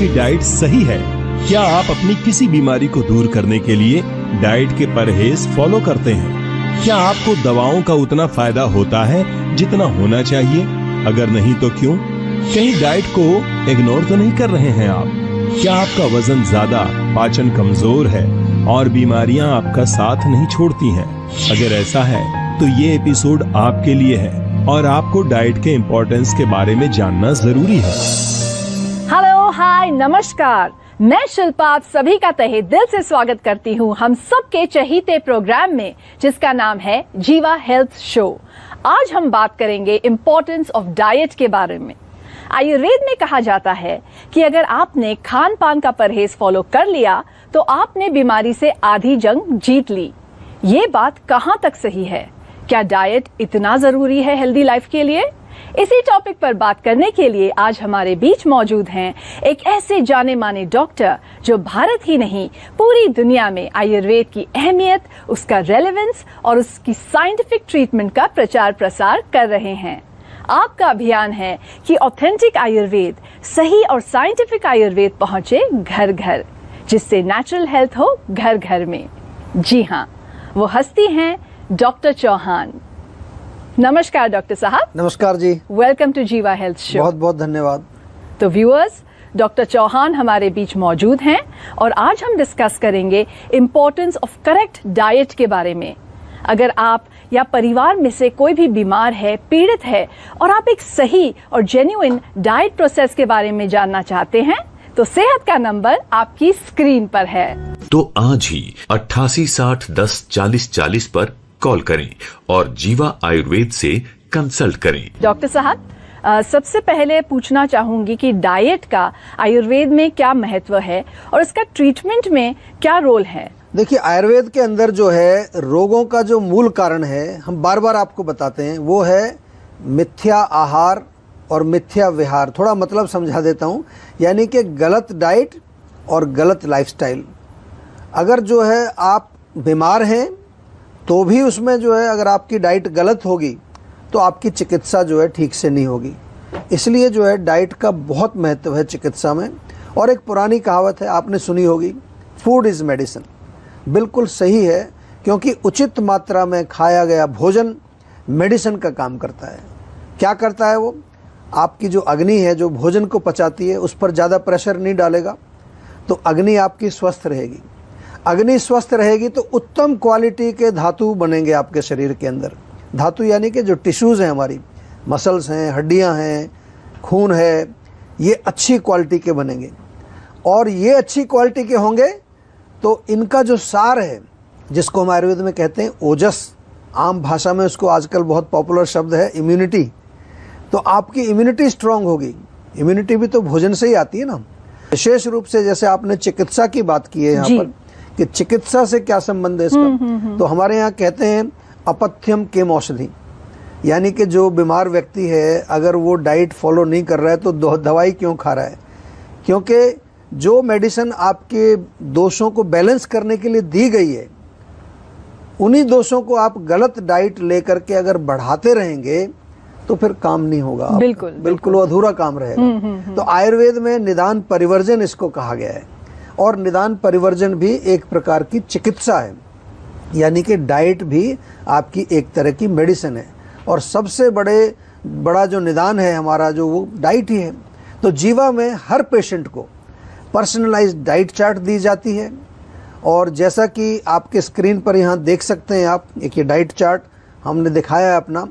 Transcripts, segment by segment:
आपकी डाइट सही है? क्या आप अपनी किसी बीमारी को दूर करने के लिए डाइट के परहेज फॉलो करते हैं? क्या आपको दवाओं का उतना फायदा होता है जितना होना चाहिए? अगर नहीं तो क्यों? कहीं डाइट को इग्नोर तो नहीं कर रहे हैं आप? क्या आपका वजन ज्यादा, पाचन कमजोर है और बीमारियां आपका साथ नहीं छोड़ती हैं? अगर ऐसा है तो ये एपिसोड आपके लिए है और आपको डाइट के इम्पोर्टेंस के बारे में जानना जरूरी है। हेलो, हाय, नमस्कार। मैं शिल्पा आप सभी का तहे दिल से स्वागत करती हूँ हम सबके चहीते प्रोग्राम में, जिसका नाम है जीवा हेल्थ शो। आज हम बात करेंगे इम्पोर्टेंस ऑफ डाइट के बारे में। आयुर्वेद में कहा जाता है कि अगर आपने खान पान का परहेज फॉलो कर लिया तो आपने बीमारी से आधी जंग जीत ली। ये बात कहाँ तक सही है? क्या डाइट इतना जरूरी है हेल्दी लाइफ के लिए? इसी टॉपिक पर बात करने के लिए आज हमारे बीच मौजूद हैं एक ऐसे जाने माने डॉक्टर जो भारत ही नहीं पूरी दुनिया में आयुर्वेद की अहमियत, उसका रेलेवेंस और उसकी साइंटिफिक ट्रीटमेंट का प्रचार प्रसार कर रहे हैं। आपका अभियान है कि ऑथेंटिक आयुर्वेद, सही और साइंटिफिक आयुर्वेद पहुंचे घर घर, जिससे नेचुरल हेल्थ हो घर घर में। जी हाँ, वो हस्ती हैं डॉक्टर चौहान। नमस्कार डॉक्टर साहब। नमस्कार जी। वेलकम टू जीवा हेल्थ शो। बहुत बहुत धन्यवाद। तो व्यूअर्स, डॉक्टर चौहान हमारे बीच मौजूद हैं और आज हम डिस्कस करेंगे इम्पोर्टेंस ऑफ करेक्ट डाइट के बारे में। अगर आप या परिवार में से कोई भी बीमार है, पीड़ित है और आप एक सही और जेन्युइन डाइट प्रोसेस के बारे में जानना चाहते हैं तो सेहत का नंबर आपकी स्क्रीन पर है। तो आज ही 88 60 10 40 40 पर कॉल करें और जीवा आयुर्वेद से कंसल्ट करें। डॉक्टर साहब, सबसे पहले पूछना चाहूंगी कि डाइट का आयुर्वेद में क्या महत्व है और इसका ट्रीटमेंट में क्या रोल है? देखिए, आयुर्वेद के अंदर जो है रोगों का जो मूल कारण है, हम बार बार आपको बताते हैं, वो है मिथ्या आहार और मिथ्या विहार। थोड़ा मतलब समझा देता हूँ, यानी कि गलत डाइट और गलत लाइफस्टाइल। अगर जो है आप बीमार हैं तो भी उसमें जो है अगर आपकी डाइट गलत होगी तो आपकी चिकित्सा जो है ठीक से नहीं होगी। इसलिए जो है डाइट का बहुत महत्व है चिकित्सा में। और एक पुरानी कहावत है, आपने सुनी होगी, फूड इज़ मेडिसिन। बिल्कुल सही है, क्योंकि उचित मात्रा में खाया गया भोजन मेडिसिन का काम करता है। क्या करता है वो? आपकी जो अग्नि है, जो भोजन को पचाती है, उस पर ज़्यादा प्रेशर नहीं डालेगा, तो अग्नि आपकी स्वस्थ रहेगी। अग्नि स्वस्थ रहेगी तो उत्तम क्वालिटी के धातु बनेंगे आपके शरीर के अंदर। धातु यानी कि जो टिश्यूज़ हैं, हमारी मसल्स हैं, हड्डियां हैं, खून है, ये अच्छी क्वालिटी के बनेंगे। और ये अच्छी क्वालिटी के होंगे तो इनका जो सार है, जिसको हम आयुर्वेद में कहते हैं ओजस, आम भाषा में उसको आजकल बहुत पॉपुलर शब्द है इम्यूनिटी। तो आपकी इम्यूनिटी स्ट्रांग होगी। इम्यूनिटी भी तो भोजन से ही आती है ना। विशेष रूप से जैसे आपने चिकित्सा की बात की है यहाँ पर कि चिकित्सा से क्या संबंध है इसका, तो हमारे यहाँ कहते हैं अपथ्यम केम औषधि, यानी कि जो बीमार व्यक्ति है अगर वो डाइट फॉलो नहीं कर रहा है तो दवाई क्यों खा रहा है? क्योंकि जो मेडिसिन आपके दोषों को बैलेंस करने के लिए दी गई है, उन्हीं दोषों को आप गलत डाइट लेकर के अगर बढ़ाते रहेंगे तो फिर काम नहीं होगा। बिल्कुल अधूरा काम रहेगा। तो आयुर्वेद में निदान परिवर्जन इसको कहा गया है। और निदान परिवर्जन भी एक प्रकार की चिकित्सा है, यानी कि डाइट भी आपकी एक तरह की मेडिसिन है। और सबसे बड़ा जो निदान है हमारा, जो वो डाइट ही है। तो जीवा में हर पेशेंट को पर्सनलाइज्ड डाइट चार्ट दी जाती है। और जैसा कि आपके स्क्रीन पर यहाँ देख सकते हैं आप, एक ये डाइट चार्ट हमने दिखाया है अपना,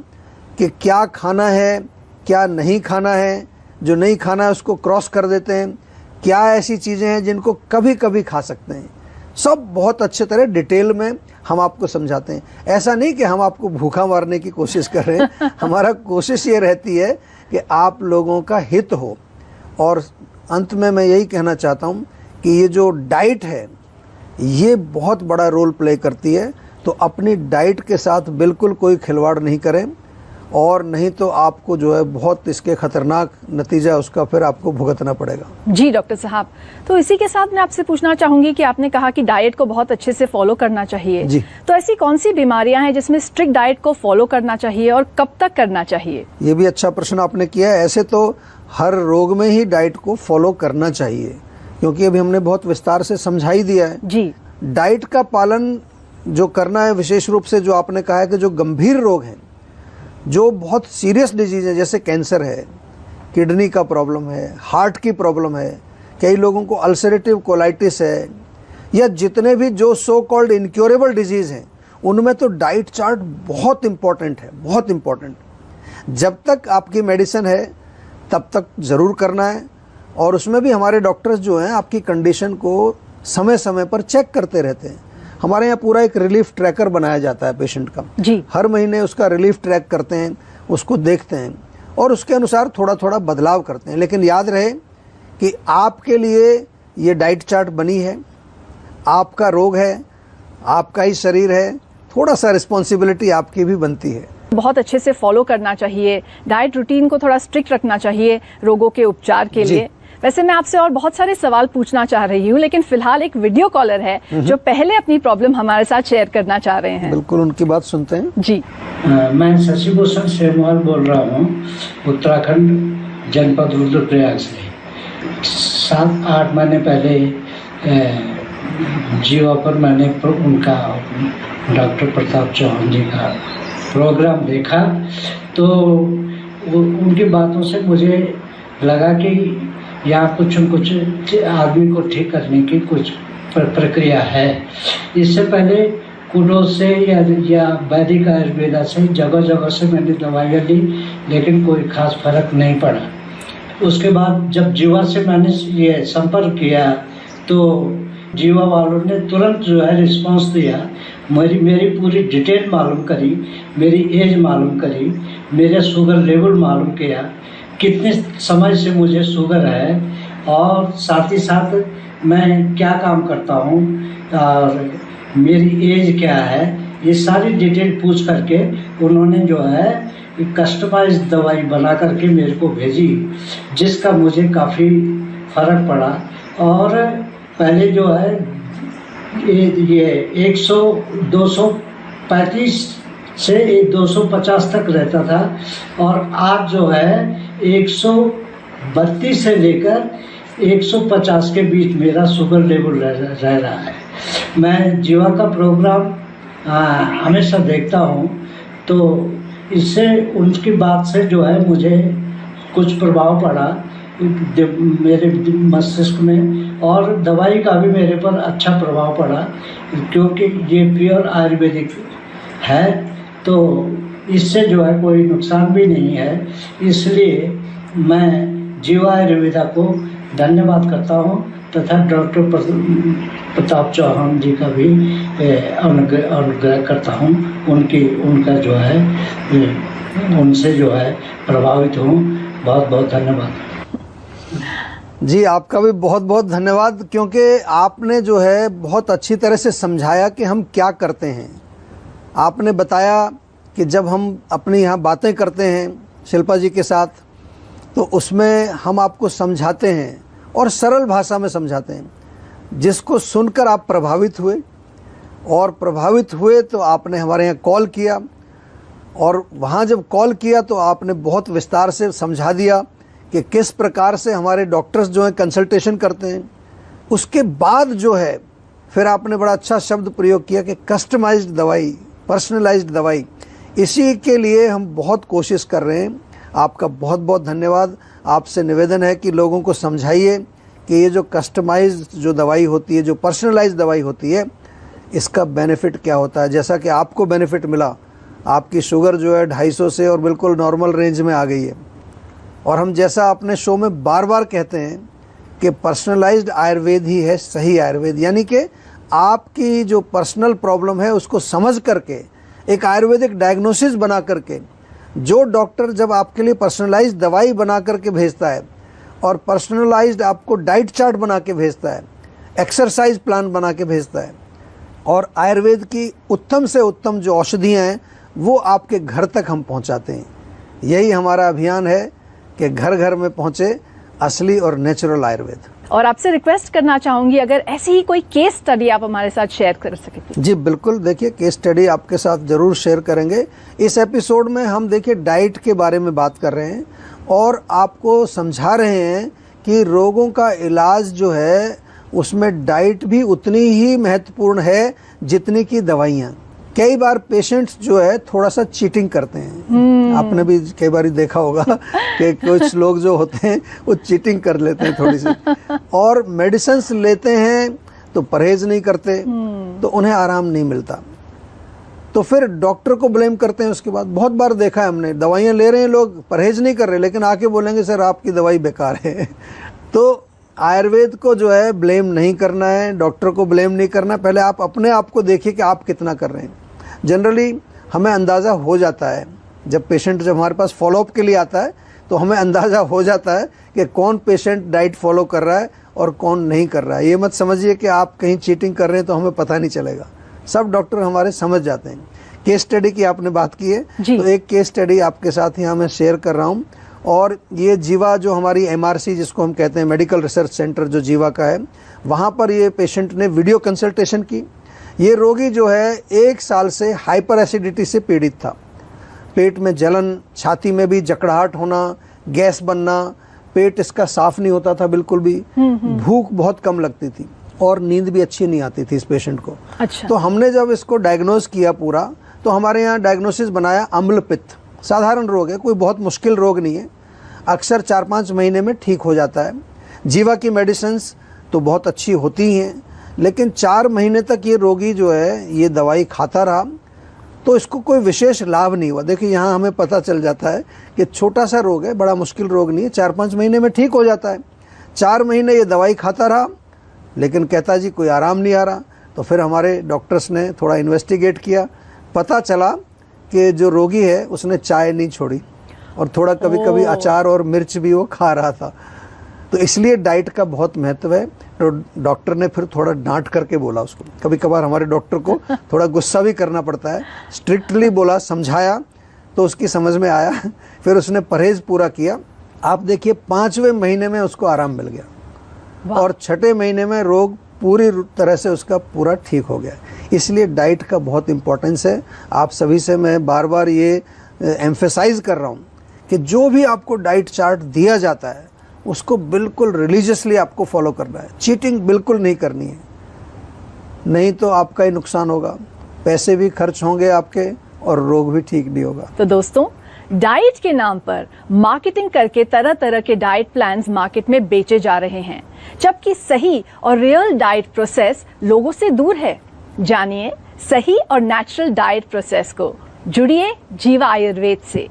कि क्या खाना है, क्या नहीं खाना है। जो नहीं खाना है उसको क्रॉस कर देते हैं। क्या ऐसी चीज़ें हैं जिनको कभी कभी खा सकते हैं, सब बहुत अच्छे तरह डिटेल में हम आपको समझाते हैं। ऐसा नहीं कि हम आपको भूखा मारने की कोशिश कर रहे हैं। हमारा कोशिश ये रहती है कि आप लोगों का हित हो। और अंत में मैं यही कहना चाहता हूँ कि ये जो डाइट है ये बहुत बड़ा रोल प्ले करती है। तो अपनी डाइट के साथ बिल्कुल कोई खिलवाड़ नहीं करें, और नहीं तो आपको जो है बहुत इसके खतरनाक नतीजा उसका फिर आपको भुगतना पड़ेगा। जी डॉक्टर साहब, तो इसी के साथ मैं आपसे पूछना चाहूंगी कि आपने कहा कि डाइट को बहुत अच्छे से फॉलो करना चाहिए। जी। तो ऐसी कौन सी बीमारियां हैं जिसमें स्ट्रिक्ट डाइट को फॉलो करना चाहिए और कब तक करना चाहिए? ये भी अच्छा प्रश्न आपने किया है। ऐसे तो हर रोग में ही डाइट को फॉलो करना चाहिए, क्योंकि अभी हमने बहुत विस्तार से समझा ही दिया है। जी, डाइट का पालन जो करना है, विशेष रूप से जो आपने कहा है कि जो गंभीर रोग हैं, जो बहुत सीरियस डिजीज है, जैसे कैंसर है, किडनी का प्रॉब्लम है, हार्ट की प्रॉब्लम है, कई लोगों को अल्सरेटिव कोलाइटिस है, या जितने भी जो सो कॉल्ड इनक्योरेबल डिजीज़ हैं, उनमें तो डाइट चार्ट बहुत इम्पॉर्टेंट है, बहुत इम्पॉर्टेंट। जब तक आपकी मेडिसिन है तब तक ज़रूर करना है, और उसमें भी हमारे डॉक्टर्स जो हैं आपकी कंडीशन को समय समय पर चेक करते रहते हैं। हमारे यहाँ पूरा एक रिलीफ ट्रैकर बनाया जाता है पेशेंट का जी। हर महीने उसका रिलीफ ट्रैक करते हैं, उसको देखते हैं और उसके अनुसार थोड़ा थोड़ा बदलाव करते हैं। लेकिन याद रहे कि आपके लिए ये डाइट चार्ट बनी है, आपका रोग है, आपका ही शरीर है, थोड़ा सा रिस्पॉन्सिबिलिटी आपकी भी बनती है। बहुत अच्छे से फॉलो करना चाहिए, डाइट रूटीन को थोड़ा स्ट्रिक्ट रखना चाहिए रोगों के उपचार के लिए। वैसे मैं आपसे और बहुत सारे सवाल पूछना चाह रही हूँ, लेकिन फिलहाल एक वीडियो कॉलर है जो पहले अपनी प्रॉब्लम हमारे साथ शेयर करना चाह रहे हैं। बिल्कुल, उनकी बात सुनते हैं। जी, मैं शशिभूषण सेमवाल बोल रहा हूँ, उत्तराखंड जनपद रुद्रप्रयाग से। 7-8 महीने पहले जीवा पर मैंने उनका डॉक्टर प्रताप चौहान जी का प्रोग्राम देखा, तो उनकी बातों से मुझे लगा कि यहाँ कुछ न कुछ आदमी को ठीक करने की कुछ प्रक्रिया है। इससे पहले कुडो से या वैदिक आयुर्वेदा से जगह जगह से मैंने दवाइयाँ ली, लेकिन कोई खास फर्क नहीं पड़ा। उसके बाद जब जीवा से मैंने ये संपर्क किया तो जीवा वालों ने तुरंत जो है रिस्पांस दिया। मेरी पूरी डिटेल मालूम करी, मेरी एज मालूम करी, मेरा शुगर लेवल मालूम किया, कितने समय से मुझे शुगर है, और साथ ही साथ मैं क्या काम करता हूँ और मेरी एज क्या है, ये सारी डिटेल पूछ करके उन्होंने जो है कस्टमाइज दवाई बना करके मेरे को भेजी, जिसका मुझे काफ़ी फ़र्क पड़ा। और पहले जो है ये 235 से 250 तक रहता था, और आज जो है 132 से लेकर 150 के बीच मेरा शुगर लेवल रह रहा है। मैं जीवा का प्रोग्राम हमेशा देखता हूँ, तो इससे उनकी बात से जो है मुझे कुछ प्रभाव पड़ा मेरे मस्तिष्क में, और दवाई का भी मेरे पर अच्छा प्रभाव पड़ा, क्योंकि ये प्योर आयुर्वेदिक है, तो इससे जो है कोई नुकसान भी नहीं है। इसलिए मैं जीवा आयुर्वेदा को धन्यवाद करता हूँ, तथा डॉक्टर प्रताप चौहान जी का भी अनुग्रह करता हूँ। उनका जो है उनसे जो है प्रभावित हूँ। बहुत बहुत धन्यवाद जी, आपका भी बहुत बहुत धन्यवाद, क्योंकि आपने जो है बहुत अच्छी तरह से समझाया कि हम क्या करते हैं। आपने बताया कि जब हम अपनी यहाँ बातें करते हैं शिल्पा जी के साथ, तो उसमें हम आपको समझाते हैं और सरल भाषा में समझाते हैं, जिसको सुनकर आप प्रभावित हुए, और प्रभावित हुए तो आपने हमारे यहाँ कॉल किया, और वहाँ जब कॉल किया तो आपने बहुत विस्तार से समझा दिया कि किस प्रकार से हमारे डॉक्टर्स जो हैं कंसल्टेशन करते हैं। उसके बाद जो है फिर आपने बड़ा अच्छा शब्द प्रयोग किया कि कस्टमाइज्ड दवाई, पर्सनलाइज्ड दवाई। इसी के लिए हम बहुत कोशिश कर रहे हैं। आपका बहुत बहुत धन्यवाद। आपसे निवेदन है कि लोगों को समझाइए कि ये जो कस्टमाइज्ड जो दवाई होती है, जो पर्सनलाइज्ड दवाई होती है, इसका बेनिफिट क्या होता है। जैसा कि आपको बेनिफिट मिला, आपकी शुगर जो है 250 से और बिल्कुल नॉर्मल रेंज में आ गई है। और हम जैसा अपने शो में बार बार कहते हैं कि पर्सनलाइज्ड आयुर्वेद ही है सही आयुर्वेद, यानी कि आपकी जो पर्सनल प्रॉब्लम है उसको समझ करके एक आयुर्वेदिक डायग्नोसिस बना करके, जो डॉक्टर जब आपके लिए पर्सनलाइज्ड दवाई बना करके भेजता है और पर्सनलाइज्ड आपको डाइट चार्ट बना के भेजता है, एक्सरसाइज प्लान बना के भेजता है, और आयुर्वेद की उत्तम से उत्तम जो औषधियाँ हैं वो आपके घर तक हम पहुँचाते हैं। यही हमारा अभियान है कि घर घर में पहुँचे असली और नेचुरल आयुर्वेद। और आपसे रिक्वेस्ट करना चाहूंगी अगर ऐसी ही कोई केस स्टडी आप हमारे साथ शेयर कर सके। जी बिल्कुल, देखिए केस स्टडी आपके साथ जरूर शेयर करेंगे। इस एपिसोड में हम देखिए डाइट के बारे में बात कर रहे हैं और आपको समझा रहे हैं कि रोगों का इलाज जो है उसमें डाइट भी उतनी ही महत्वपूर्ण है जितनी की दवाइयाँ। कई बार पेशेंट्स जो है थोड़ा सा चीटिंग करते हैं, आपने भी कई बार देखा होगा कि कुछ लोग जो होते हैं वो चीटिंग कर लेते हैं थोड़ी सी, और मेडिसिन्स लेते हैं तो परहेज नहीं करते, तो उन्हें आराम नहीं मिलता, तो फिर डॉक्टर को ब्लेम करते हैं। उसके बाद बहुत बार देखा है हमने, दवाइयाँ ले रहे हैं लोग, परहेज नहीं कर रहे, लेकिन आके बोलेंगे सर आपकी दवाई बेकार है। तो आयुर्वेद को जो है ब्लेम नहीं करना है, डॉक्टर को ब्लेम नहीं करना, पहले आप अपने आप को देखिए कि आप कितना कर रहे हैं। जनरली हमें अंदाज़ा हो जाता है, जब पेशेंट जब हमारे पास फॉलोअप के लिए आता है तो हमें अंदाज़ा हो जाता है कि कौन पेशेंट डाइट फॉलो कर रहा है और कौन नहीं कर रहा है। ये मत समझिए कि आप कहीं चीटिंग कर रहे हैं तो हमें पता नहीं चलेगा, सब डॉक्टर हमारे समझ जाते हैं। केस स्टडी की आपने बात की है, तो एक केस स्टडी आपके साथ यहाँ मैं शेयर कर रहा हूँ, और ये जीवा जो हमारी MRC जिसको हम कहते हैं मेडिकल रिसर्च सेंटर जो जीवा का है, वहाँ पर ये पेशेंट ने वीडियो कंसल्टेशन की। ये रोगी जो है 1 साल से हाइपर एसिडिटी से पीड़ित था, पेट में जलन, छाती में भी जकड़ाहट होना, गैस बनना, पेट इसका साफ नहीं होता था बिल्कुल भी, भूख बहुत कम लगती थी और नींद भी अच्छी नहीं आती थी इस पेशेंट को। अच्छा। तो हमने जब इसको डायग्नोज किया पूरा, तो हमारे यहाँ डायग्नोसिस बनाया अम्ल पित्त, साधारण रोग है, कोई बहुत मुश्किल रोग नहीं है, अक्सर 4-5 महीने में ठीक हो जाता है। जीवा की मेडिसिन्स तो बहुत अच्छी होती ही हैं, लेकिन 4 महीने तक ये रोगी जो है ये दवाई खाता रहा तो इसको कोई विशेष लाभ नहीं हुआ। देखिए यहाँ हमें पता चल जाता है कि छोटा सा रोग है, बड़ा मुश्किल रोग नहीं है, 4-5 महीने में ठीक हो जाता है। 4 महीने ये दवाई खाता रहा, लेकिन कहता जी कोई आराम नहीं आ रहा। तो फिर हमारे डॉक्टर्स ने थोड़ा इन्वेस्टिगेट किया, पता चला कि जो रोगी है उसने चाय नहीं छोड़ी और थोड़ा कभी कभी अचार और मिर्च भी वो खा रहा था। तो इसलिए डाइट का बहुत महत्व है। तो डॉक्टर ने फिर थोड़ा डांट करके बोला उसको, कभी कभार हमारे डॉक्टर को थोड़ा गुस्सा भी करना पड़ता है, स्ट्रिक्टली बोला, समझाया तो उसकी समझ में आया, फिर उसने परहेज पूरा किया। आप देखिए 5वें महीने में उसको आराम मिल गया और 6ठे महीने में रोग पूरी तरह से उसका पूरा ठीक हो गया। इसलिए डाइट का बहुत इम्पोर्टेंस है। आप सभी से मैं बार बार ये एम्फेसाइज कर रहा हूँ कि जो भी आपको डाइट चार्ट दिया जाता है उसको बिल्कुल रिलीजियसली आपको फॉलो करना है, चीटिंग बिल्कुल नहीं करनी है, नहीं तो आपका ही नुकसान होगा, पैसे भी खर्च होंगे आपके और रोग भी ठीक नहीं होगा। तो दोस्तों, डाइट के नाम पर मार्केटिंग करके तरह तरह के डाइट प्लान्स मार्केट में बेचे जा रहे हैं, जबकि सही और रियल डाइट प्रोसेस लोगों से दूर है। जानिए सही और नेचुरल डाइट प्रोसेस को। जुड़िए जीवा आयुर्वेद से,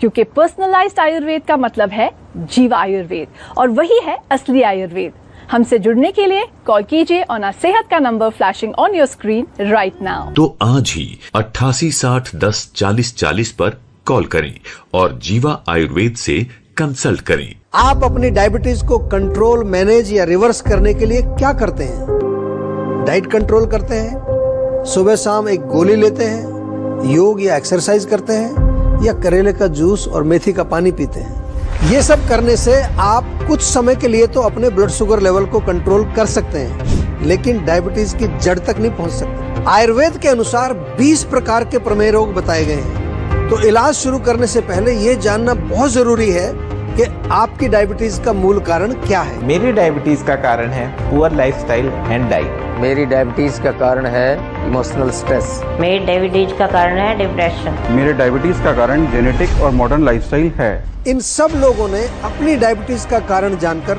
क्योंकि पर्सनलाइज्ड आयुर्वेद का मतलब है जीवा आयुर्वेद, और वही है असली आयुर्वेद। हमसे जुड़ने के लिए कॉल कीजिए ऑन आवर सेहत का number flashing on your screen right now. तो आज ही 88 60 10 40 40 पर कॉल करें और जीवा आयुर्वेद से कंसल्ट करें। आप अपनी डायबिटीज को कंट्रोल, मैनेज या रिवर्स करने के लिए क्या करते हैं? डाइट कंट्रोल करते हैं, सुबह शाम एक गोली लेते हैं, योग या एक्सरसाइज करते हैं, या करेले का जूस और मेथी का पानी पीते हैं? ये सब करने से आप कुछ समय के लिए तो अपने ब्लड शुगर लेवल को कंट्रोल कर सकते हैं, लेकिन डायबिटीज की जड़ तक नहीं पहुंच सकते। आयुर्वेद के अनुसार 20 प्रकार के प्रमेय रोग बताए गए हैं। तो इलाज शुरू करने से पहले ये जानना बहुत जरूरी है कि आपकी डायबिटीज का मूल कारण क्या है। मेरी डायबिटीज का कारण है पुअर लाइफस्टाइल एंड डाइट। मेरी डायबिटीज का कारण है इमोशनल स्ट्रेस। मेरी डायबिटीज का कारण है डिप्रेशन। मेरे डायबिटीज का कारण जेनेटिक और मॉडर्न लाइफस्टाइल है। इन सब लोगों ने अपनी डायबिटीज का कारण जानकर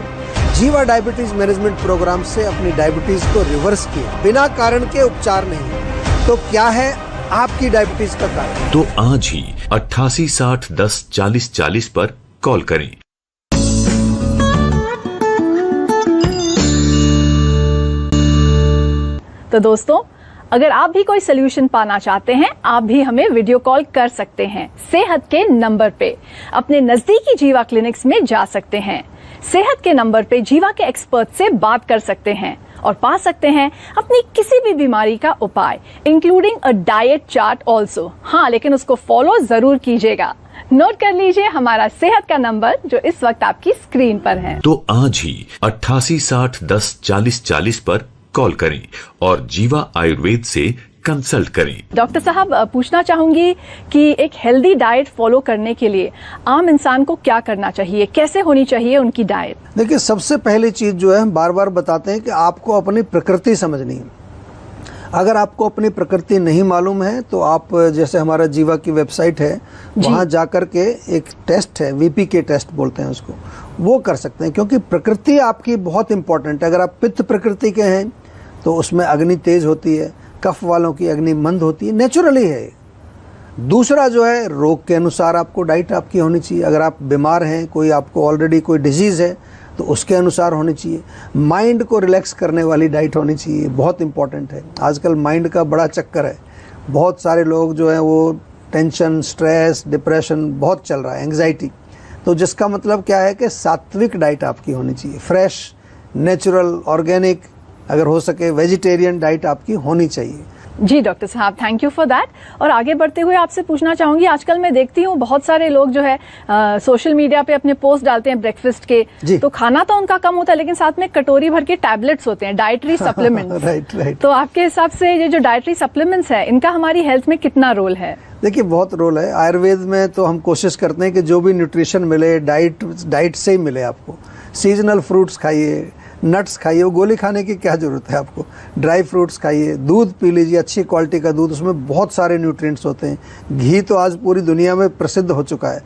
जीवा डायबिटीज मैनेजमेंट प्रोग्राम से अपनी डायबिटीज को रिवर्स किया, बिना कारण के उपचार नहीं। तो क्या है आपकी डायबिटीज का कारण? तो आज ही 88 60 10 40 40 पर कॉल करें। तो दोस्तों, अगर आप भी कोई सोल्यूशन पाना चाहते हैं, आप भी हमें वीडियो कॉल कर सकते हैं सेहत के नंबर पे। अपने नजदीकी जीवा क्लिनिक्स में जा सकते हैं, सेहत के नंबर पे जीवा के एक्सपर्ट से बात कर सकते हैं और पा सकते हैं अपनी किसी भी बीमारी का उपाय, including a diet chart also. हाँ, लेकिन उसको फॉलो जरूर कीजिएगा। नोट कर लीजिए हमारा सेहत का नंबर जो इस वक्त आपकी स्क्रीन पर है। तो आज ही 8860104040 पर कॉल करें और जीवा आयुर्वेद से कंसल्ट करें। डॉक्टर साहब, पूछना चाहूंगी कि एक हेल्दी डाइट फॉलो करने के लिए आम इंसान को क्या करना चाहिए, कैसे होनी चाहिए उनकी डाइट? देखिए, सबसे पहली चीज जो है, हम बार बार बताते हैं कि आपको अपनी प्रकृति समझनी है। अगर आपको अपनी प्रकृति नहीं मालूम है तो आप जैसे हमारा जीवा की वेबसाइट है, वहाँ जाकर के एक टेस्ट है, VPK टेस्ट बोलते हैं उसको, वो कर सकते हैं। क्योंकि प्रकृति आपकी बहुत इंपॉर्टेंट है। अगर आप पित्त प्रकृति के हैं तो उसमें अग्नि तेज होती है, कफ वालों की अग्नि मंद होती है, नेचुरली है। दूसरा जो है, रोग के अनुसार आपको डाइट आपकी होनी चाहिए। अगर आप बीमार हैं, कोई आपको ऑलरेडी कोई डिजीज़ है तो उसके अनुसार होनी चाहिए। माइंड को रिलैक्स करने वाली डाइट होनी चाहिए, बहुत इंपॉर्टेंट है। आजकल माइंड का बड़ा चक्कर है, बहुत सारे लोग जो हैं वो टेंशन, स्ट्रेस, डिप्रेशन बहुत चल रहा है, एंग्जाइटी। तो जिसका मतलब क्या है कि सात्विक डाइट आपकी होनी चाहिए, फ्रेश, नेचुरल, ऑर्गेनिक, अगर हो सके वेजिटेरियन डाइट आपकी होनी चाहिए। जी डॉक्टर साहब, थैंक यू फॉर दैट। और आगे बढ़ते हुए आपसे पूछना चाहूंगी, आजकल मैं देखती हूँ बहुत सारे लोग जो है सोशल मीडिया पे अपने पोस्ट डालते हैं ब्रेकफास्ट के, तो खाना तो उनका कम होता है लेकिन साथ में कटोरी भर के टैबलेट्स होते हैं, डाइटरी सप्लीमेंट्स। राइट। तो आपके हिसाब से ये जो डाइटरी सप्लीमेंट्स है, इनका हमारी हेल्थ में कितना रोल है? देखिए, बहुत रोल है। आयुर्वेद में तो हम कोशिश करते हैं कि जो भी न्यूट्रिशन मिले डाइट से ही मिले आपको। सीजनल फ्रूट्स खाइए, नट्स खाइए, वो गोली खाने की क्या ज़रूरत है आपको। ड्राई फ्रूट्स खाइए, दूध पी लीजिए, अच्छी क्वालिटी का दूध, उसमें बहुत सारे न्यूट्रिएंट्स होते हैं। घी तो आज पूरी दुनिया में प्रसिद्ध हो चुका है।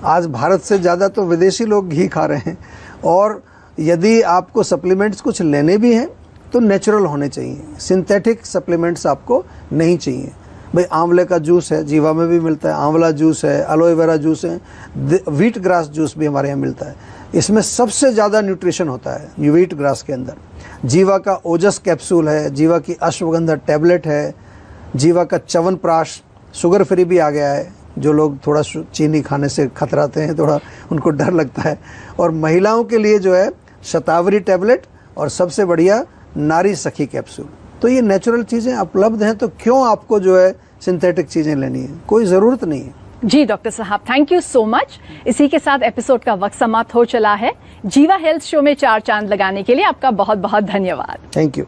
आज भारत से ज़्यादा तो विदेशी लोग घी खा रहे हैं। और यदि आपको सप्लीमेंट्स कुछ लेने भी हैं तो नेचुरल होने चाहिए, सिंथेटिक सप्लीमेंट्स आपको नहीं चाहिए। भाई, आंवले का जूस है, जीवा में भी मिलता है, आंवला जूस है, एलोवेरा जूस है, व्हीट ग्रास जूस भी हमारे यहाँ मिलता है। इसमें सबसे ज़्यादा न्यूट्रिशन होता है व्हीट ग्रास के अंदर। जीवा का ओजस कैप्सूल है, जीवा की अश्वगंधा टैबलेट है, जीवा का च्यवनप्राश, शुगर फ्री भी आ गया है। जो लोग थोड़ा चीनी खाने से खतराते हैं, थोड़ा उनको डर लगता है। और महिलाओं के लिए जो है शतावरी टैबलेट, और सबसे बढ़िया नारी सखी कैप्सूल। तो ये नेचुरल चीज़ें उपलब्ध हैं, तो क्यों आपको जो है सिंथेटिक चीज़ें लेनी है? कोई ज़रूरत नहीं है। जी डॉक्टर साहब, थैंक यू सो मच। इसी के साथ एपिसोड का वक्त समाप्त हो चला है। जीवा हेल्थ शो में 4 चांद लगाने के लिए आपका बहुत बहुत धन्यवाद। Thank you.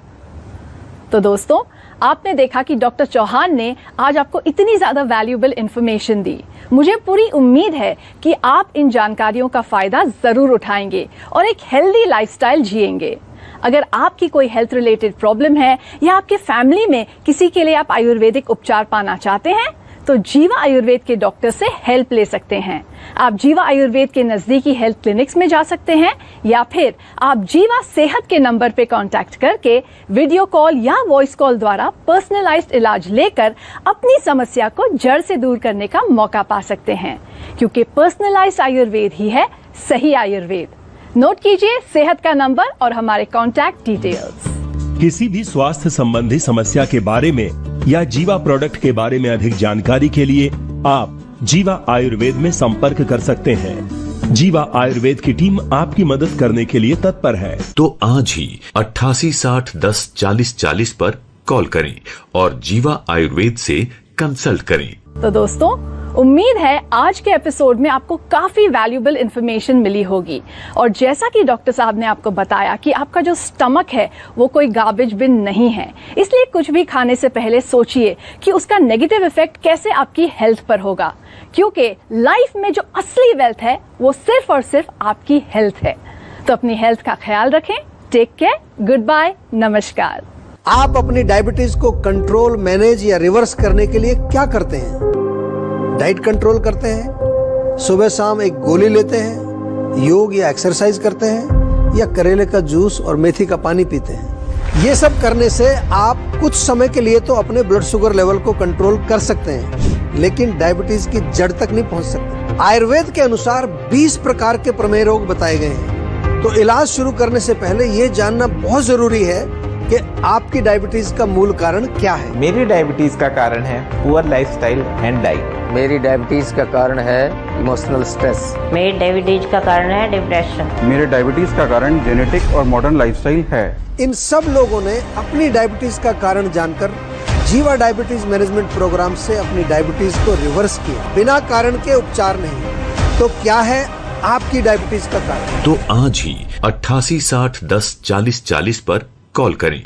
तो दोस्तों, आपने देखा कि डॉक्टर चौहान ने आज आपको इतनी ज्यादा वैल्यूएबल इंफॉर्मेशन दी। मुझे पूरी उम्मीद है कि आप इन जानकारियों का फायदा जरूर उठाएंगे और एक हेल्दी लाइफस्टाइल जिएंगे। अगर आपकी कोई हेल्थ रिलेटेड प्रॉब्लम है या आपके फैमिली में किसी के लिए आप आयुर्वेदिक उपचार पाना चाहते हैं तो जीवा आयुर्वेद के डॉक्टर से हेल्प ले सकते हैं। आप जीवा आयुर्वेद के नजदीकी हेल्थ क्लिनिक्स में जा सकते हैं या फिर आप जीवा सेहत के नंबर पे कांटेक्ट करके वीडियो कॉल या वॉइस कॉल द्वारा पर्सनलाइज्ड इलाज लेकर अपनी समस्या को जड़ से दूर करने का मौका पा सकते हैं, क्योंकि पर्सनलाइज्ड आयुर्वेद ही है सही आयुर्वेद। नोट कीजिए सेहत का नंबर और हमारे कॉन्टैक्ट डिटेल्स। किसी भी स्वास्थ्य संबंधी समस्या के बारे में या जीवा प्रोडक्ट के बारे में अधिक जानकारी के लिए आप जीवा आयुर्वेद में संपर्क कर सकते हैं। जीवा आयुर्वेद की टीम आपकी मदद करने के लिए तत्पर है। तो आज ही 8860104040 पर कॉल करें और जीवा आयुर्वेद से कंसल्ट करें। तो दोस्तों, उम्मीद है आज के एपिसोड में आपको काफी वैल्यूएबल इंफॉर्मेशन मिली होगी। और जैसा कि डॉक्टर साहब ने आपको बताया कि आपका जो स्टमक है वो कोई गार्बेज बिन नहीं है, इसलिए कुछ भी खाने से पहले सोचिए कि उसका नेगेटिव इफेक्ट कैसे आपकी हेल्थ पर होगा, क्योंकि लाइफ में जो असली वेल्थ है वो सिर्फ और सिर्फ आपकी हेल्थ है। तो अपनी हेल्थ का ख्याल रखें। टेक केयर, गुड बाय, नमस्कार। आप अपनी डायबिटीज को कंट्रोल, मैनेज या रिवर्स करने के लिए क्या करते हैं? डाइट कंट्रोल करते हैं, सुबह शाम एक गोली लेते हैं, योग या एक्सरसाइज करते हैं, या करेले का जूस और मेथी का पानी पीते हैं? ये सब करने से आप कुछ समय के लिए तो अपने ब्लड शुगर लेवल को कंट्रोल कर सकते हैं, लेकिन डायबिटीज की जड़ तक नहीं पहुंच सकते। आयुर्वेद के अनुसार 20 प्रकार के प्रमेय रोग बताए गए हैं। तो इलाज शुरू करने से पहले ये जानना बहुत जरूरी है कि आपकी डायबिटीज का मूल कारण क्या है। मेरी डायबिटीज का कारण है पुअर लाइफस्टाइल एंड डाइट। मेरी डायबिटीज का कारण है इमोशनल स्ट्रेस। मेरी डायबिटीज का कारण है डिप्रेशन। मेरे डायबिटीज का कारण जेनेटिक और मॉडर्न लाइफस्टाइल है। इन सब लोगों ने अपनी डायबिटीज का कारण जानकर जीवा डायबिटीज मैनेजमेंट प्रोग्राम से अपनी डायबिटीज को रिवर्स किया, बिना कारण के उपचार नहीं। तो क्या है आपकी डायबिटीज का कारण? तो आज ही 88 60 10 40 40 पर कॉल करें।